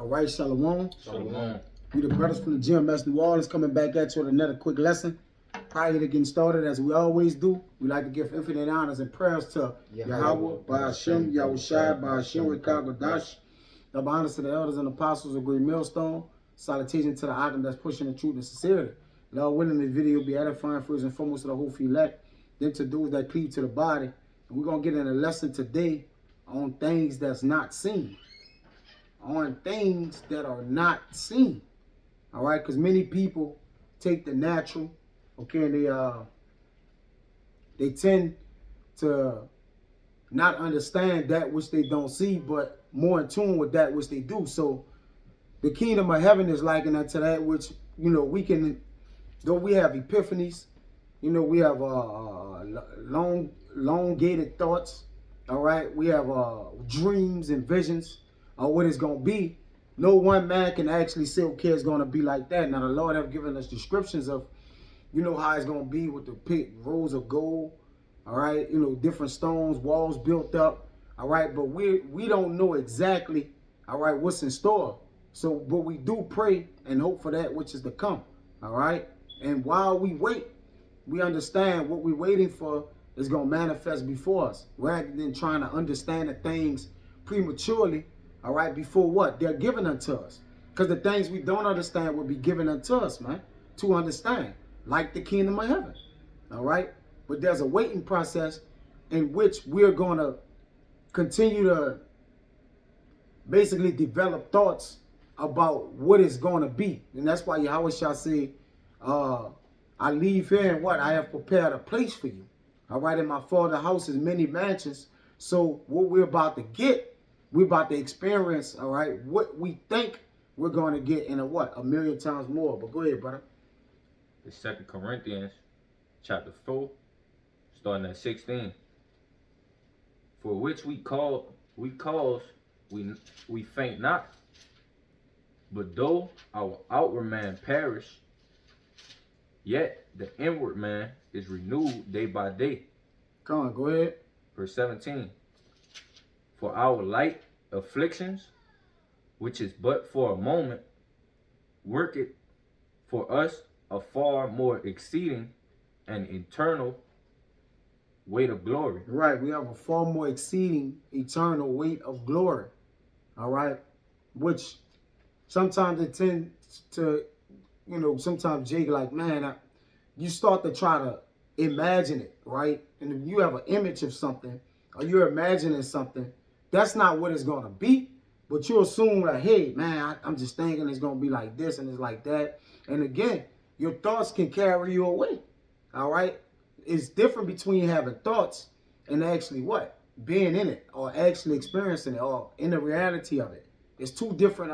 All right, Shalom. Shalom. We the brothers from the GMS New Orleans coming back at you with another quick lesson. Prior to getting started, as we always do, we like to give infinite honors and prayers to Yahweh, Ba'ashem, Yahushai, Ba'ashem, Rekagadash. Double honors to the elders and apostles of Great Millstone. Salutation to the Agam that's pushing the truth and sincerity. Lord willing, this video will be edifying first and foremost to the whole elect, then to those that cleave to the body. And we're going to get in a lesson today on things that's not seen. On things that are not seen. All right, because many people take the natural, okay, and they tend to not understand that which they don't see, but more in tune with that which they do. So the kingdom of heaven is likened unto that which, you know, we can, though we have epiphanies, you know, we have elongated thoughts, all right, we have dreams and visions of what it's going to be. No one man can actually say, okay, it's going to be like that. Now, the Lord have given us descriptions of, you know, how it's going to be with the pit, rows of gold, all right, you know, different stones, walls built up, all right, but we don't know exactly, all right, what's in store. So, but we do pray and hope for that which is to come, all right? And while we wait, we understand what we're waiting for is going to manifest before us, rather than trying to understand the things prematurely, all right, before what? They're given unto us. Because the things we don't understand will be given unto us, man, to understand, like the kingdom of heaven, all right? But there's a waiting process in which we're going to continue to basically develop thoughts about what it's going to be. And that's why Yahweh shall say, I leave here and what? I have prepared a place for you. All right, in my Father's house is many mansions. So what we're about to get, we're about to experience, all right, what we think we're going to get in a what? 1,000,000 times more. But go ahead, brother. It's 2 Corinthians chapter 4, starting at 16. For which we faint not, but though our outward man perish, yet the inward man is renewed day by day. Come on, go ahead. Verse 17. For our light afflictions, which is but for a moment, worketh for us a far more exceeding and eternal weight of glory. Right, we have a far more exceeding eternal weight of glory. All right, which sometimes it tends to, you know, sometimes Jake like, man, you start to try to imagine it, right? And if you have an image of something or you're imagining something, that's not what it's going to be. But you assume like, hey, man, I'm just thinking it's going to be like this and it's like that. And again, your thoughts can carry you away. All right. It's different between having thoughts and actually what? Being in it or actually experiencing it or in the reality of it. It's two different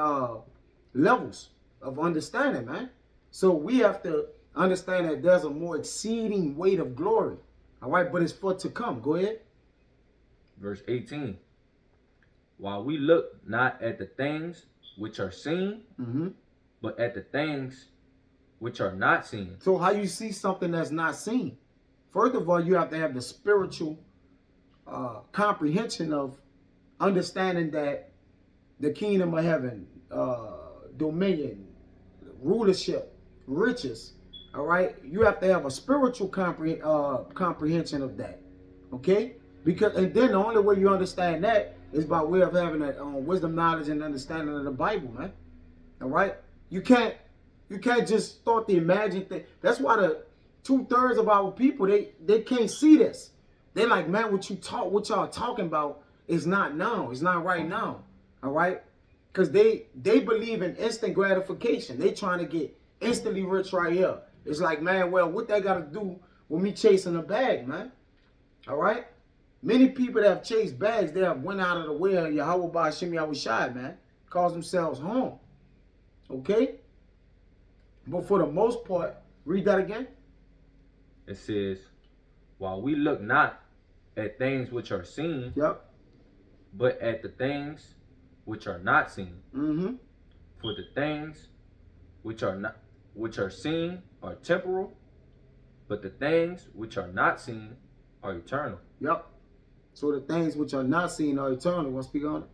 levels of understanding, man. So we have to understand that there's a more exceeding weight of glory. All right. But it's for to come. Go ahead. Verse 18. While we look not at the things which are seen, but at the things which are not seen. So how you see something that's not seen? First of all, you have to have the spiritual comprehension of understanding that the kingdom of heaven, dominion, rulership, riches, all right? You have to have a spiritual comprehension of that, okay? Because, and then the only way you understand that is by way of having that wisdom, knowledge, and understanding of the Bible, man. All right? You can't just start to imagine things. That's why the 2/3 of our people, they can't see this. They're like, man, what y'all talking about is not now. It's not right now. All right? Because they believe in instant gratification. They trying to get instantly rich right here. It's like, man, well, what that got to do with me chasing a bag, man? All right? Many people that have chased bags, they have went out of the way of Yahweh Ba'ashem Yahushai, man. Caused themselves harm. Okay? But for the most part, read that again. It says, while we look not at things which are seen, but at the things which are not seen. For the things which are seen are temporal, but the things which are not seen are eternal. So the things which are not seen are eternal. Want to speak on it?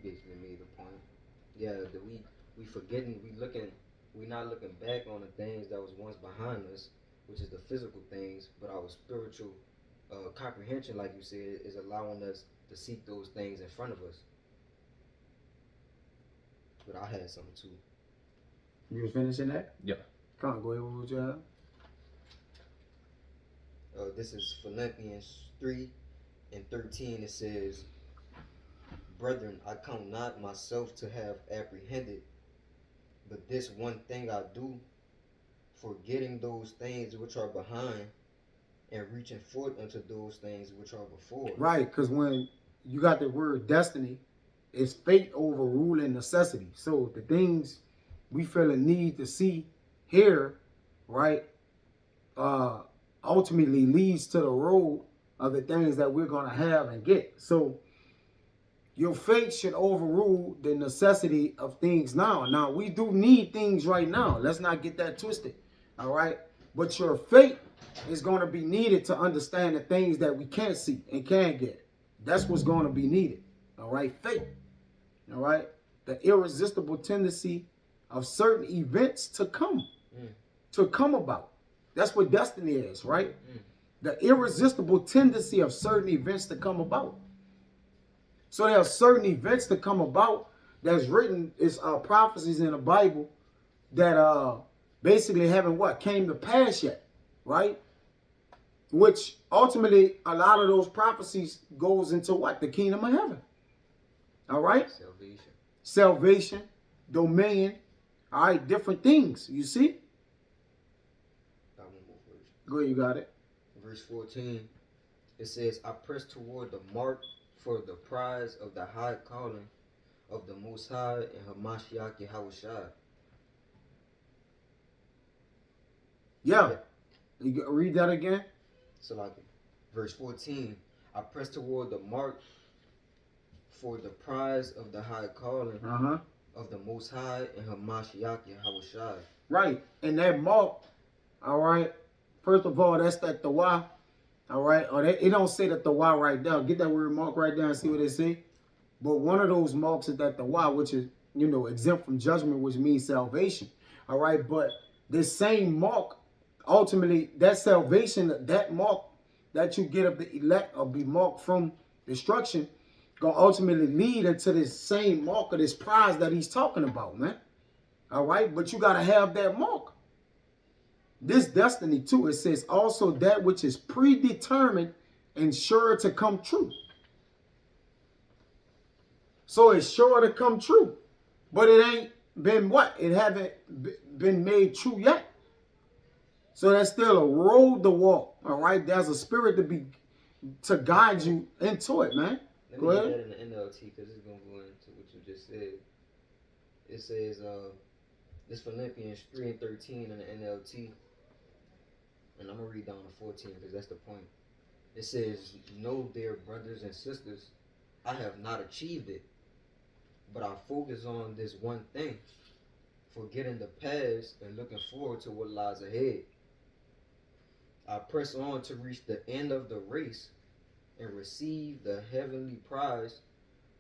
basically made the point. Yeah, that we forgetting, we not looking back on the things that was once behind us, which is the physical things, but our spiritual comprehension, like you said, is allowing us to seek those things in front of us. But I had something too. You was finishing that? Yeah. Come on, go ahead. What would you have? This is Philippians 3:13. It says, "Brethren, I count not myself to have apprehended, but this one thing I do, forgetting those things which are behind, and reaching forth unto those things which are before." Right, because when you got the word destiny, it's fate overruling necessity. So the things we feel a need to see here, right, ultimately leads to the road of the things that we're going to have and get. So your faith should overrule the necessity of things now. Now, we do need things right now. Let's not get that twisted, all right? But your faith is going to be needed to understand the things that we can't see and can't get. That's what's going to be needed, all right? Faith, all right? The irresistible tendency of certain events to come about. That's what destiny is, right? The irresistible tendency of certain events to come about. So there are certain events to come about that's written, it's prophecies in the Bible that basically haven't came to pass yet, right? Which ultimately a lot of those prophecies goes into what? The kingdom of heaven. All right? Salvation, dominion, all right, different things, you see? Got one more verse. Go ahead, you got it. Verse 14, it says, "I press toward the mark for the prize of the high calling of the Most High and Hamashiach Yahushua." Yeah. You read that again? So like verse 14, "I press toward the mark for the prize of the high calling of the Most High and Hamashiach Yahushua." Right. And that mark, all right, first of all, that's that Tawah, all right? Or it don't say that Tawah right there. Get that word mark right there and see what it say. But one of those marks is that Tawah, which is, exempt from judgment, which means salvation, all right? But this same mark, ultimately, that salvation, that mark that you get of the elect or be marked from destruction, gonna ultimately lead into this same mark of this prize that he's talking about, man. All right, but you gotta have that mark. This destiny too, it says also that which is predetermined and sure to come true. So it's sure to come true, but it ain't been what? It haven't been made true yet. So there's still a road to walk. All right, there's a spirit to guide you into it, man. Let me get that in the NLT because it's gonna go into what you just said. It says, this Philippians 3:13 in the NLT, and I'm gonna read down to 14 because that's the point. It says, "No, dear brothers and sisters, I have not achieved it, but I focus on this one thing, forgetting the past and looking forward to what lies ahead. I press on to reach the end of the race and receive the heavenly prize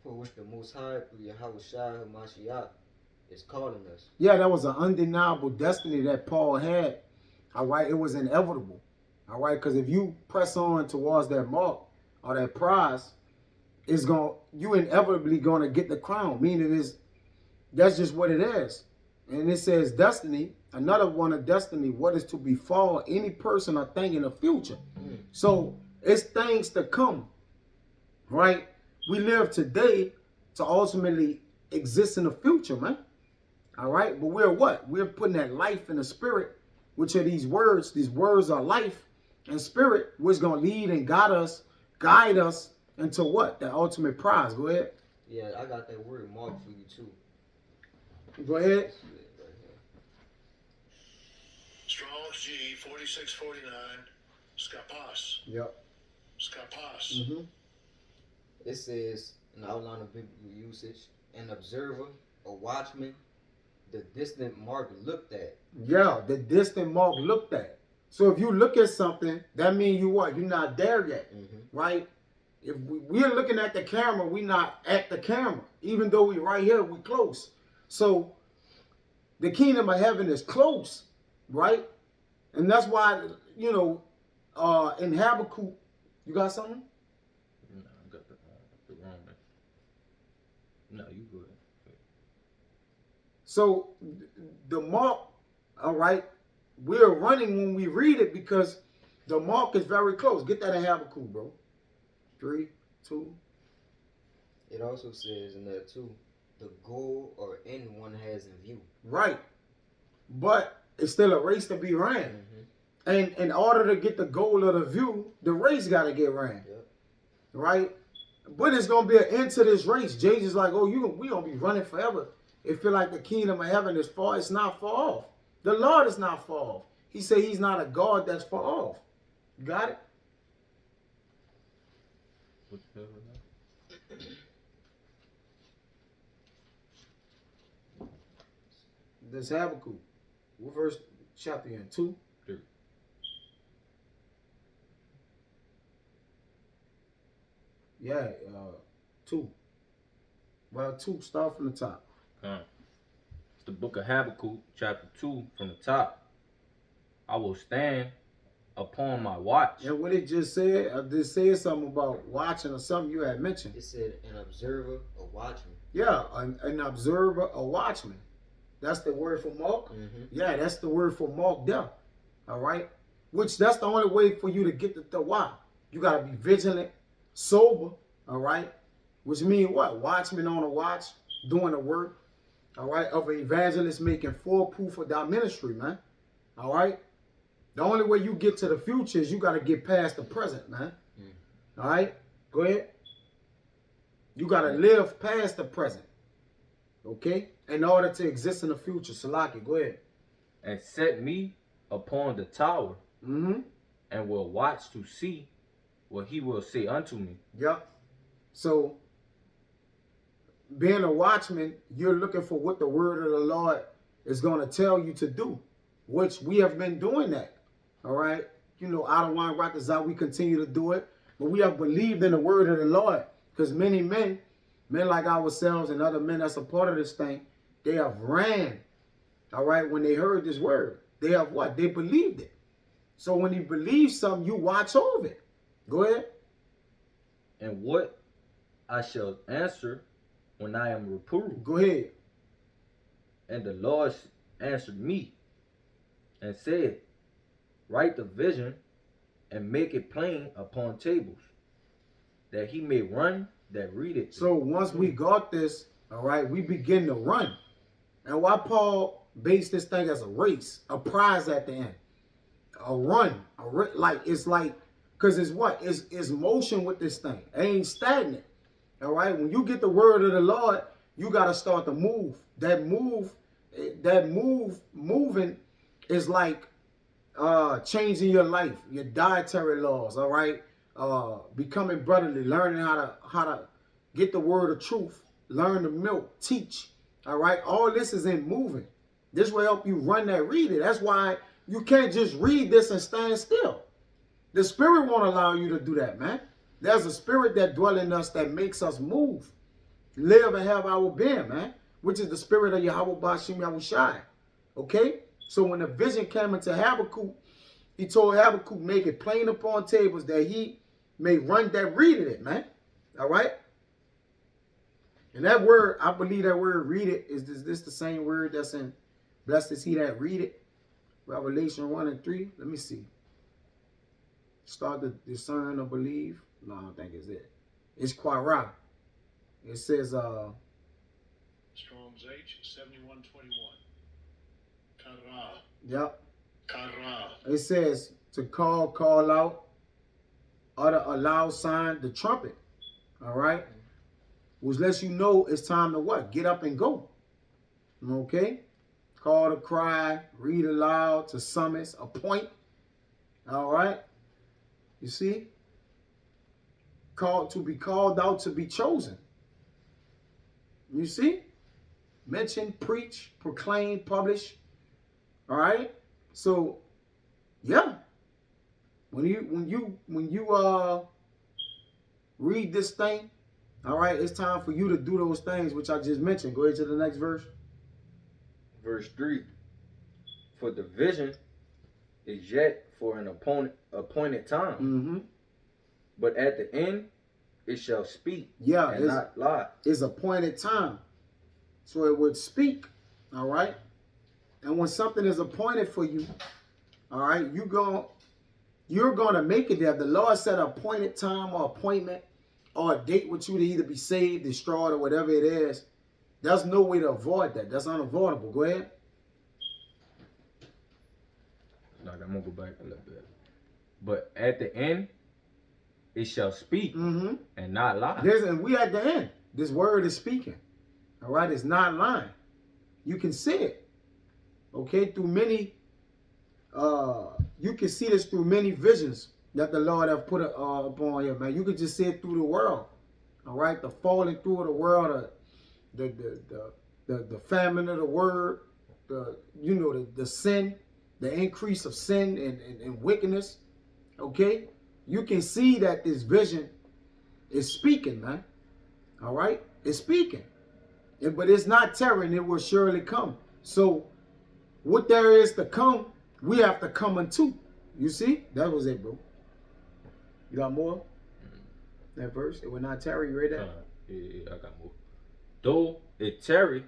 for which the Most High through Yahushua HaMashiach is calling us." Yeah, that was an undeniable destiny that Paul had. All right, it was inevitable. All right, because if you press on towards that mark or that prize, you inevitably gonna get the crown. Meaning that's just what it is. And it says destiny, another one of destiny, what is to befall any person or thing in the future. So it's things to come, right? We live today to ultimately exist in the future, man. All right, but we're what? We're putting that life in the spirit, which are these words. These words are life and spirit, which gonna lead and guide us into what? The ultimate prize. Go ahead. Yeah, I got that word marked for you too. Go ahead. Strong's G 4649, Skapas. Yep. Skapas. It says, in the outline of biblical usage, an observer, a watchman, the distant mark looked at. Yeah, the distant mark looked at. So if you look at something, that means you what? You're not there yet, right? If we're looking at the camera, we're not at the camera. Even though we right here, we close. So the kingdom of heaven is close, right? And that's why, you know, in Habakkuk, you got something? No, I got the wrong one. No, you good. So the mark, all right, we're running when we read it because the mark is very close. Get that in Habakkuk, bro. 3, 2. It also says in that too, the goal or end one has in view. Right. But it's still a race to be ran. And in order to get the goal of the view, the race got to get ran. Yep. Right? But it's going to be an end to this race. Jesus like, oh, we going to be running forever. It feel like the kingdom of heaven is far. It's not far off. The Lord is not far off. He said he's not a God that's far off. You got it? What's the hell with that? This Habakkuk. What verse chapter in? 2? 3. Yeah, 2. Well, 2, start from the top. It's the book of Habakkuk, chapter 2, from the top. I will stand upon my watch. And what it just said, I just said something about watching or something you had mentioned. It said an observer, a watchman. Yeah, an observer, a watchman. That's the word for mark. Yeah, that's the word for mark there. All right? Which that's the only way for you to get the why. You got to be vigilant, sober, all right? Which means what? Watchman on a watch, doing the work, all right, of an evangelist, making full proof of that ministry, man. All right? The only way you get to the future is you got to get past the present, man. All right? Go ahead. You got to live past the present, okay, in order to exist in the future. Salaki, go ahead. And set me upon the tower, Mm-hmm. and will watch to see what he will say unto me. Yep. So, being a watchman, you're looking for what the word of the Lord is going to tell you to do, which we have been doing that. All right? You know, out of wine, right as out, we continue to do it. But we have believed in the word of the Lord because many men like ourselves and other men that's a part of this thing, they have ran, all right, when they heard this word. They have what? They believed it. So when you believe something, you watch over it. Go ahead. And what I shall answer when I am reproved. Go ahead. And the Lord answered me and said, write the vision and make it plain upon tables, that he may run that read it. So once we got this, all right, we begin to run. And why Paul based this thing as a race, a prize at the end, a run, like it's like, because it's what? It's motion with this thing. It ain't stagnant. All right. When you get the word of the Lord, you got to start to move. Moving is like changing your life, your dietary laws. All right. Becoming brotherly, learning how to get the word of truth, learn the milk, teach. All right. All this is in moving. This will help you run that, read it. That's why you can't just read this and stand still. The spirit won't allow you to do that, man. There's a spirit that dwells in us that makes us move, live, and have our being, man, which is the spirit of Yahweh Bashim Yahushai. Okay? So when the vision came into Habakkuk, he told Habakkuk, make it plain upon tables that he may run that reading it, man. All right? And that word, I believe that word read it, is this the same word that's in blessed is he that read it? Revelation 1 and 3. Let me see. Start to discern or believe. No, I don't think it's it. It's Quara. It says, Strong's H 7121. Kara. Yep. Kara. It says to call out, utter a loud sign, the trumpet. All right? Which lets you know it's time to what? Get up and go. Okay? Call to cry, read aloud, to summons, appoint. All right? You see? To be called out, to be chosen. You see? Mention, preach, proclaim, publish. All right? So, yeah. When you read this thing. All right, it's time for you to do those things which I just mentioned. Go ahead to the next verse. Verse 3. For the vision is yet for an appointed time. Mm-hmm. But at the end, it shall speak Yeah, and not lie. It's appointed time. So it would speak, all right? And when something is appointed for you, all right, you're going to make it there. The Lord set an appointed time or appointment or a date with you to either be saved, destroyed, or whatever it is. There's no way to avoid that. That's unavoidable. Go ahead. I'm going to go back a little bit. But at the end, it shall speak and not lie. And we at the end. This word is speaking. All right? It's not lying. You can see it. Okay? Through many, you can see this through many visions that the Lord have put upon you, man. You can just see it through the world. All right? The falling through of the world, the famine of the word, the sin, the increase of sin and wickedness. Okay? You can see that this vision is speaking, man. All right? It's speaking. But it's not terroring. It will surely come. So what there is to come, we have to come unto. You see? That was it, bro. You got more? That verse? It will not tarry. You read that? Yeah, I got more. Though it tarry,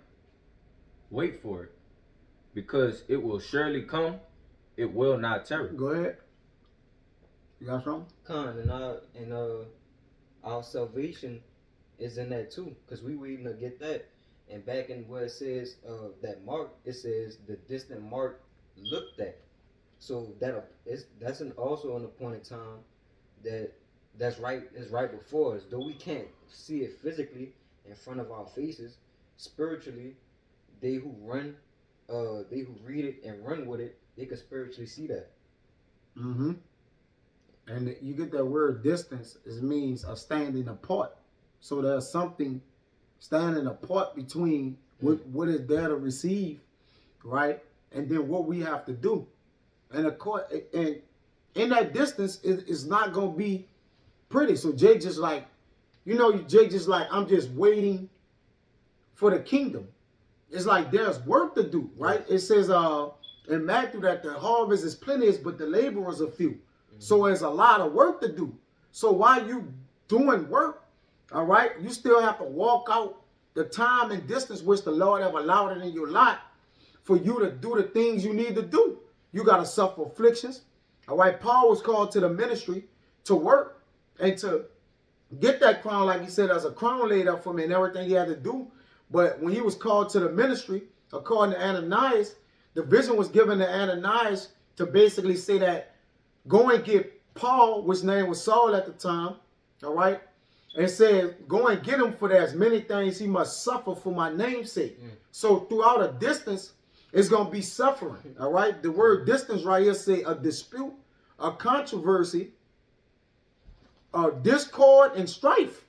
wait for it, because it will surely come. It will not tarry. Go ahead. You got something? And our salvation is in that too, because we were even to get that. And back in where it says that mark, it says the distant mark looked at. So that's also an appointed time that's right before us. Though we can't see it physically in front of our faces, spiritually, they who read it and run with it, they can spiritually see that. Mm-hmm. And you get that word distance, it means a standing apart. So there's something standing apart between what is there to receive, right? And then what we have to do. And in that distance, it's not going to be pretty. So Jake just like, I'm just waiting for the kingdom. It's like there's work to do, right? It says in Matthew that the harvest is plenteous, but the laborers are few. So there's a lot of work to do. So while you doing work, all right, you still have to walk out the time and distance which the Lord have allowed it in your life for you to do the things you need to do. You got to suffer afflictions. All right, Paul was called to the ministry to work and to get that crown, like he said, as a crown laid up for him and everything he had to do. But when he was called to the ministry, according to Ananias, the vision was given to Ananias to basically say that go and get Paul, which name was Saul at the time, all right? And said, go and get him for that as many things he must suffer for my name's sake. So throughout a distance, it's going to be suffering, all right? The word distance right here say a dispute, a controversy, a discord, and strife,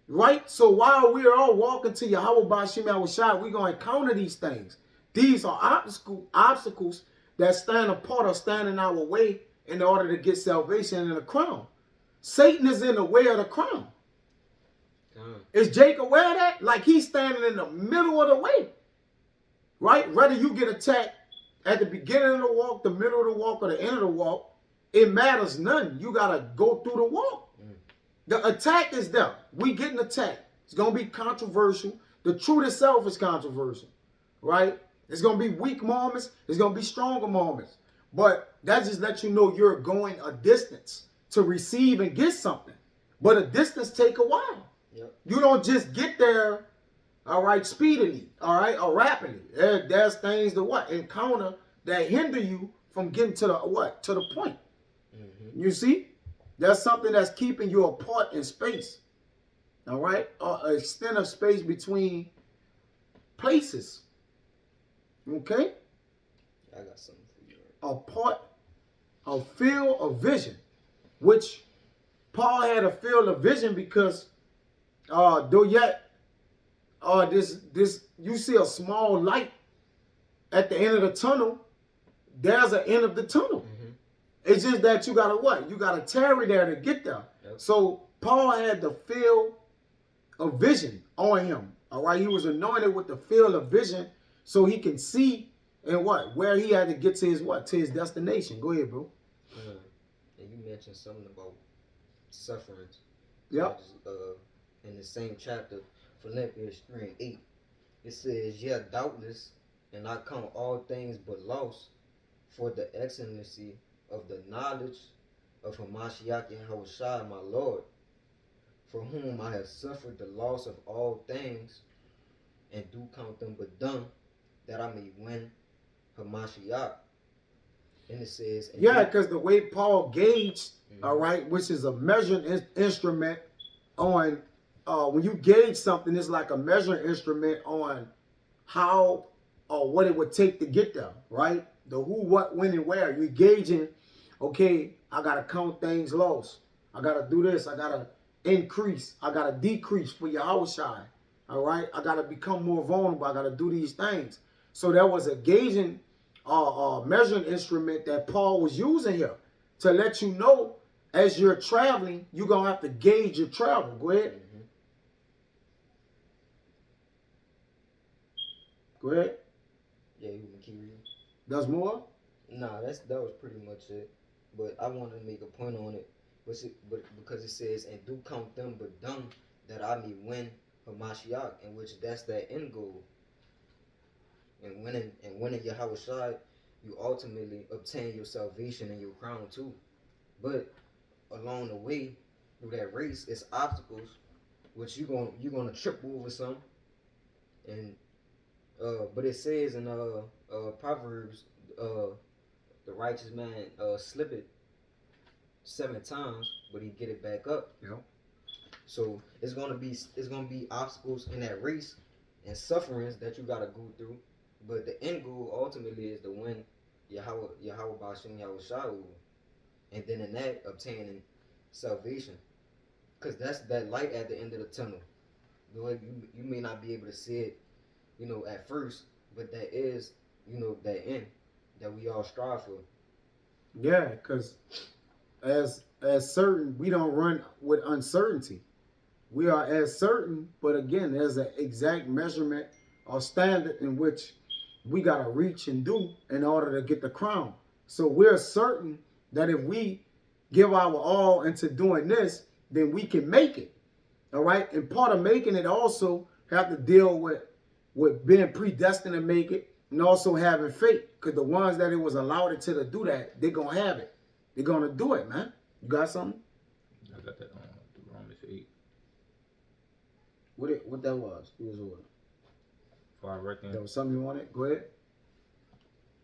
right? So while we are all walking to Yahweh Bashim Yahushua, we're going to encounter these things. These are obstacles that stand apart or stand in our way in order to get salvation and a crown. Satan is in the way of the crown. Is Jake aware of that? Like he's standing in the middle of the way. Right? Whether you get attacked at the beginning of the walk, the middle of the walk, or the end of the walk, it matters none. You got to go through the walk. The attack is there. We getting attacked. It's going to be controversial. The truth itself is controversial. Right? It's going to be weak moments. It's going to be stronger moments. But that just lets you know you're going a distance to receive and get something. But a distance take a while. Yep. You don't just get there, all right, speedily, all right, or rapidly. There's things to encounter that hinder you from getting to the point. You see? There's something that's keeping you apart in space. All right? An extent of space between places. Okay? I got something for you. Apart, a field of vision, which Paul had a field of vision because this you see a small light at the end of the tunnel. There's an end of the tunnel. It's just that you gotta You gotta tarry there to get there. Yep. So Paul had the field of vision on him. All right, he was anointed with the field of vision so he can see and where he had to get to his to his destination. Go ahead, bro. And you mentioned something about sufferings. Yep. In the same chapter, Philippians 3:8, it says, "Yeah, doubtless, and I count all things but loss for the excellency of the knowledge of Hamashiach Yahushua, my Lord, for whom I have suffered the loss of all things, and do count them but dung, that I may win Hamashiach." And it says, because the way Paul gauged, all right, which is a measuring instrument on, when you gauge something, it's like a measuring instrument on how or what it would take to get there, right? The who, what, when, and where. You're gauging, okay, I got to count things lost. I got to do this. I got to increase. I got to decrease for Yahushua, all right? I got to become more vulnerable. I got to do these things. So there was a gauging measuring instrument that Paul was using here to let you know as you're traveling, you're going to have to gauge your travel. Go ahead. Go ahead. Yeah, you can keep reading. There's more? Nah, that was pretty much it. But I wanted to make a point on it. But because it says, "And do count them but dung, that I may win Hamashiach," in which that's that end goal. And winning Yahushua, you ultimately obtain your salvation and your crown too. But along the way, through that race, it's obstacles, which you're gonna trip over some. And but it says in Proverbs, the righteous man slip it 7 times, but he get it back up. Yeah. So it's gonna be obstacles in that race and sufferings that you gotta go through. But the end goal ultimately is to win Yahweh Ba'ashem Yahushua, and then in that obtaining salvation, because that's that light at the end of the tunnel. You may not be able to see it, at first, but that is, that end that we all strive for. Yeah, because as certain, we don't run with uncertainty. We are as certain, but again, there's an exact measurement or standard in which we got to reach and do in order to get the crown. So we're certain that if we give our all into doing this, then we can make it. All right. And part of making it also have to deal with being predestined to make it and also having faith. Because the ones that it was allowed to do that, they're going to have it. They're going to do it, man. You got something? I got that on Romans 8. What that was? It was what? I reckon there was something you wanted. Go ahead.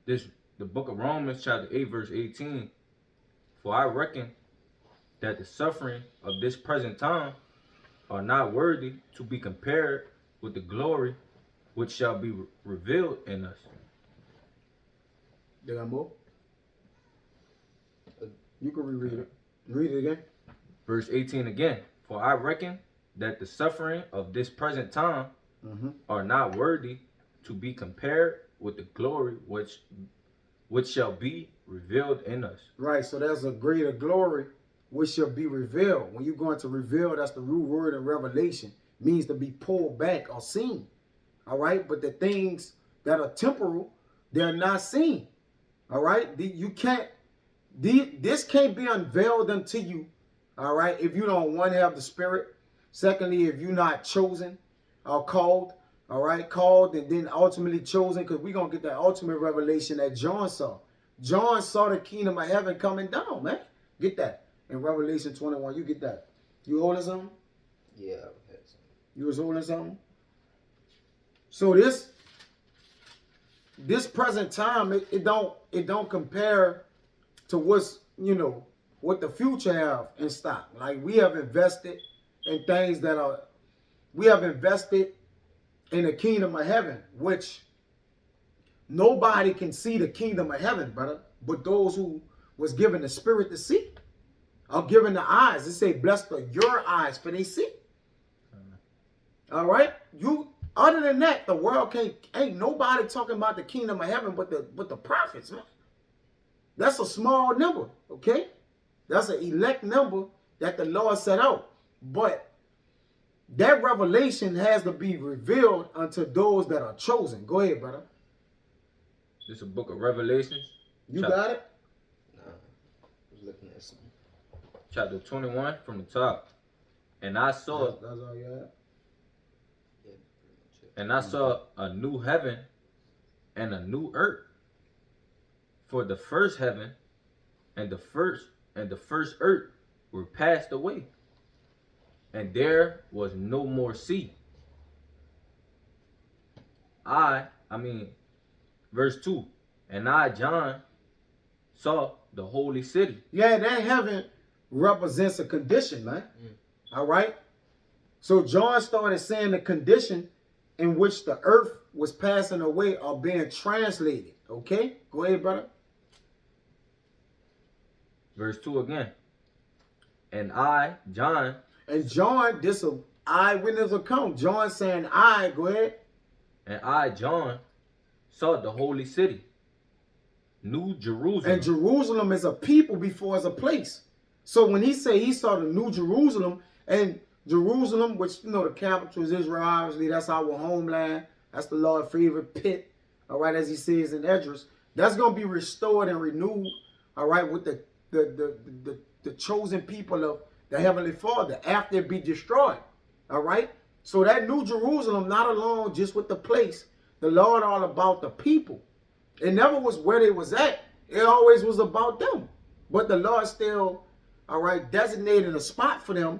The book of Romans, chapter 8, verse 18. For I reckon that the suffering of this present time are not worthy to be compared with the glory which shall be revealed in us. Did I move? You can reread it. Read it again. Verse 18 again. For I reckon that the suffering of this present time are not worthy to be compared with the glory which shall be revealed in us. Right, so there's a greater glory which shall be revealed. When you're going to reveal, that's the root word in Revelation, means to be pulled back or seen. All right, but the things that are temporal, they're not seen. All right, this can't be unveiled unto you. All right, if you don't, one, have the Spirit. Secondly, if you're not chosen or called, all right, called and then ultimately chosen, because we're going to get that ultimate revelation that John saw. John saw the kingdom of heaven coming down, man. Get that. In Revelation 21, you get that. You holding something? Yeah, I had something. You was holding something? So this present time, it don't compare to what's, what the future have in stock. Like we have invested in things we have invested in the kingdom of heaven, which nobody can see the kingdom of heaven, brother, but those who was given the Spirit to see are given the eyes. It say, blessed are your eyes for they see. All right? Other than that, the world ain't nobody talking about the kingdom of heaven but the prophets, man. That's a small number, okay? That's an elect number that the Lord set out. But that revelation has to be revealed unto those that are chosen. Go ahead, brother. This is a book of Revelations. You got it? Nah, I was looking at something. Chapter 21 from the top. And I saw... That's all you had? Yeah, pretty much it. And I saw a new heaven and a new earth. For the first heaven and the first earth were passed away, and there was no more sea. Verse 2. And I, John, saw the holy city. Yeah, that heaven represents a condition, man. All right? So John started saying the condition in which the earth was passing away or being translated. Okay? Go ahead, brother. Verse 2 again. And I, John. And John, this is eyewitness account. John saying I, go ahead. And I, John, saw the holy city, New Jerusalem. And Jerusalem is a people before it's a place. So when he say he saw the New Jerusalem, and Jerusalem, which, you know, the capital is Israel, obviously, that's our homeland. That's the Lord's favorite pit, all right, as he says in Esdras. That's going to be restored and renewed, all right, with the chosen people of the Heavenly Father after it be destroyed, all right? So that New Jerusalem, not alone just with the place, the Lord all about the people. It never was where they was at. It always was about them. But the Lord still, all right, designated a spot for them.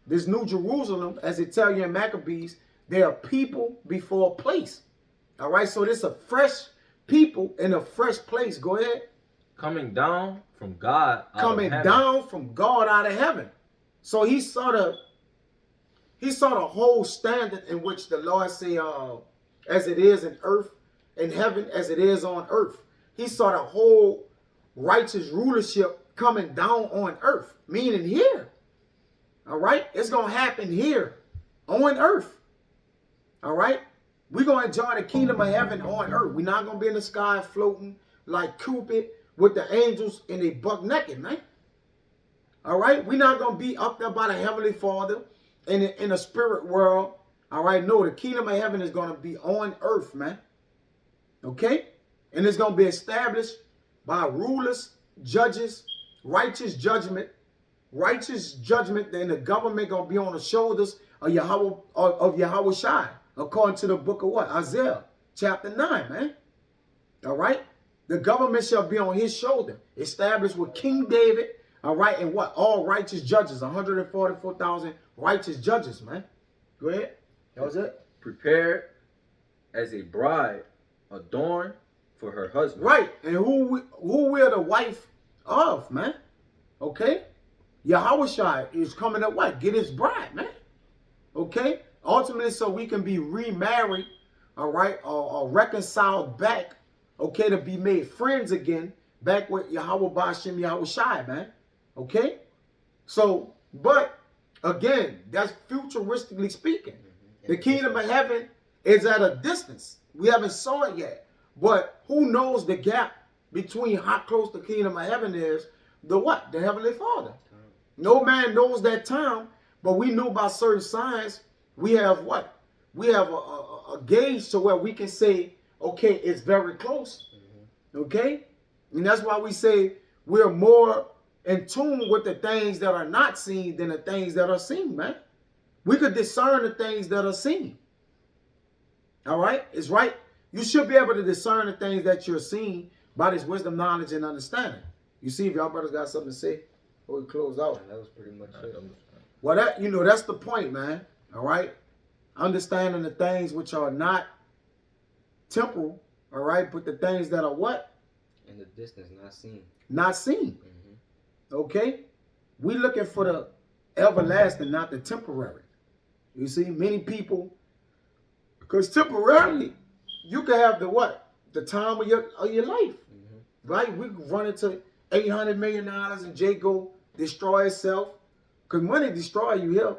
This New Jerusalem, as it tell you in Maccabees, they are people before a place. All right, so this a fresh people in a fresh place. Go ahead. Coming down from God out Coming of heaven. down from God out of heaven. So he saw the whole standard in which the Lord say, as it is in earth, in heaven as it is on earth. He saw the whole righteous rulership coming down on earth, meaning here. All right? It's going to happen here on earth. All right? We're going to enjoy the kingdom of heaven on earth. We're not going to be in the sky floating like Cupid with the angels and they buck naked, man. All right? We're not going to be up there by the Heavenly Father in the spirit world. All right? No, the kingdom of heaven is going to be on earth, man. Okay? And it's going to be established by rulers, judges, righteous judgment. Righteous judgment, then the government going to be on the shoulders of Yahweh Shai, according to the book of what? Isaiah, chapter 9, man. All right? The government shall be on his shoulder, established with King David, all right, and what? All righteous judges, 144,000 righteous judges, man. Go ahead. That was it. Prepared as a bride adorned for her husband. Right. And who we're the wife of, man. Okay? Yahweh Shai is coming up what? Get his bride, man. Okay? Ultimately, so we can be remarried, all right, or reconciled back, okay, to be made friends again, back with Yahweh Bashem, Yahweh Shai, man. Okay? So, but, again, that's futuristically speaking. The kingdom of heaven is at a distance. We haven't saw it yet. But who knows the gap between how close the kingdom of heaven is, the what? The Heavenly Father. No man knows that time, but we know by certain signs, we have what? We have a gauge to where we can say, okay, it's very close. Okay? And that's why we say we're more in tune with the things that are not seen than the things that are seen, man. We could discern the things that are seen. All right? It's right. You should be able to discern the things that you're seeing by this wisdom, knowledge, and understanding. You see if y'all brothers got something to say before we close out. That was pretty much it. Well, that's the point, man. All right? Understanding the things which are not temporal, all right? But the things that are what? In the distance, not seen. Not seen. Okay? We looking for the everlasting, not the temporary. You see, many people, because temporarily, you can have the what? The time of your life. Right? We can run into $800 million and Jago destroy itself. Because money destroy you here.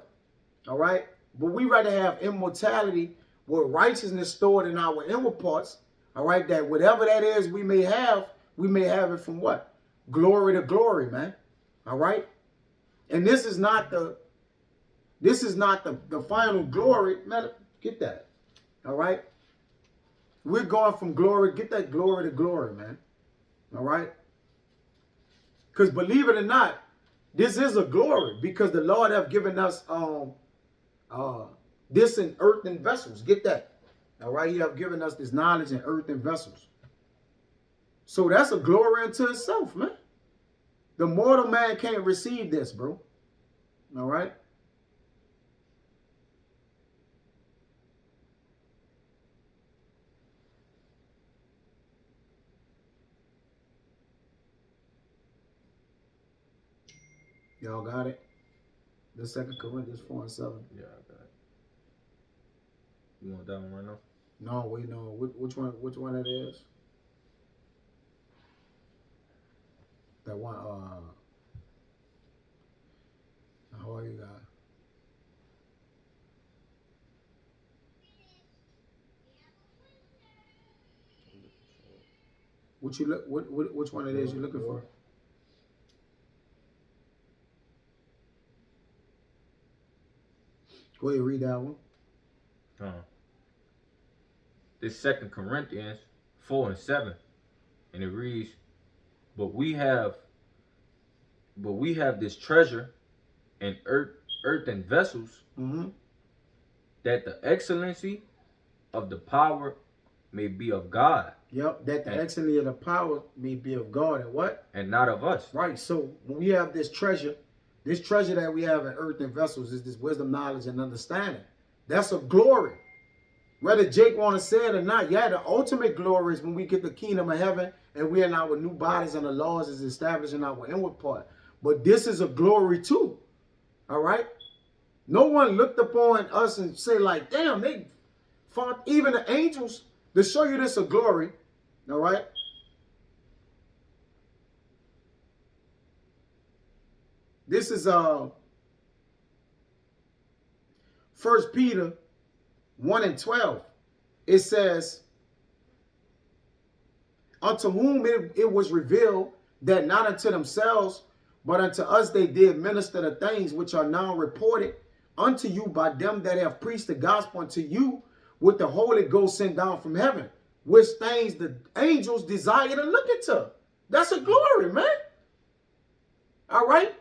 All right? But we rather have immortality with righteousness stored in our inward parts. All right? That whatever that is we may have it from what? Glory to glory, man. All right? And this is not the This is not the final glory. Man, get that. All right? We're going from glory. Get that glory to glory, man. All right? Because believe it or not, this is a glory because the Lord have given us this in earthen vessels. Get that. All right? He have given us this knowledge in earthen vessels. So that's a glory unto itself, man. The mortal man can't receive this, bro. All right? Y'all got it? The 2 Corinthians 4:7. Yeah, I got it. You want that one right now? No, wait, no. Which one it is? That one, how are you guys? Which one it is you looking for? Go ahead, read that one. This 2 Corinthians 4:7, and it reads, But we have this treasure in earthen vessels, that the excellency of the power may be of God. Yep, that the excellency of the power may be of God and what? And not of us. Right, so when we have this treasure that we have in earthen vessels is this wisdom, knowledge, and understanding. That's a glory. Whether Jake want to say it or not, yeah, the ultimate glory is when we get the kingdom of heaven and we are in our new bodies and the laws is established in our inward part. But this is a glory too. All right? No one looked upon us and say like, damn, they fought even the angels to show you this a glory. All right? This is 1 Peter 1:12. It says, unto whom it was revealed that not unto themselves, but unto us they did minister the things which are now reported unto you by them that have preached the gospel unto you with the Holy Ghost sent down from heaven, which things the angels desire to look into. That's a glory, man. All right?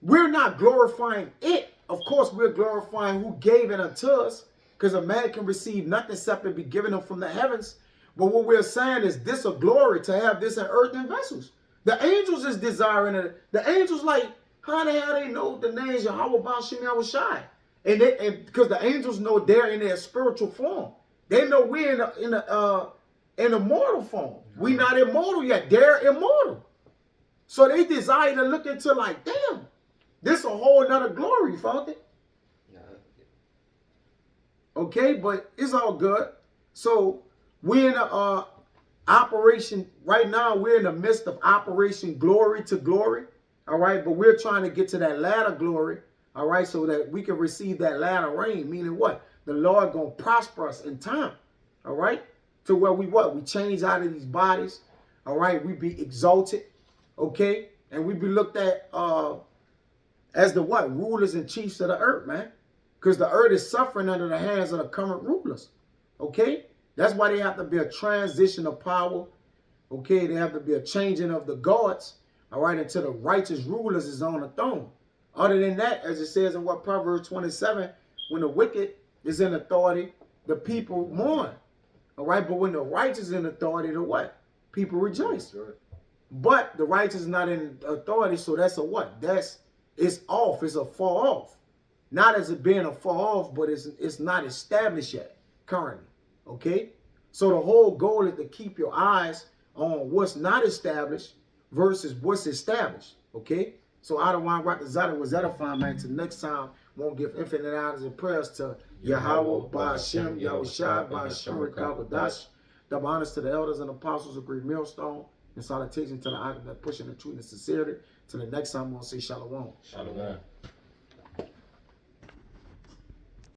We're not glorifying it. Of course, we're glorifying who gave it unto us, because a man can receive nothing except it be given him from the heavens. But what we're saying is this a glory to have this in earthen vessels. The angels is desiring it. The angels like, how the hell they know the names of Yahweh Ba'Shem Yahushai? And because the angels know they're in their spiritual form. They know we're in a mortal form. We not immortal yet. They're immortal. So they desire to look into like, damn, this a whole nother glory, you found it? Okay, but it's all good. So we're in a operation right now. We're in the midst of operation glory to glory. All right, but we're trying to get to that latter glory. All right, so that we can receive that latter rain. Meaning what? The Lord gonna prosper us in time. All right, to where we what? We change out of these bodies. All right, we be exalted. Okay, and we be looked at as the what? Rulers and chiefs of the earth, man. Because the earth is suffering under the hands of the current rulers. Okay? That's why they have to be a transition of power. Okay? They have to be a changing of the gods. All right? Until the righteous rulers is on the throne. Other than that, as it says in what Proverbs 27, when the wicked is in authority, the people mourn. All right? But when the righteous is in authority, the what? People rejoice. But the righteous is not in authority, so that's a what? It's off. It's a fall off. Not as it being a fall off, but it's not established yet currently. Okay? So the whole goal is to keep your eyes on what's not established versus what's established. Okay? So I don't want to rock the Zada was edifying, man. Till next time, won't give infinite honors and prayers to Yahweh, Ba'Shem, Yahushai, Ba'Shem, Rekabadash. Double honors to the elders and apostles of Great Millstone. And salutation to the icon that pushing the truth and sincerity. Till the next time, I'm going to say Shalom. Shalom.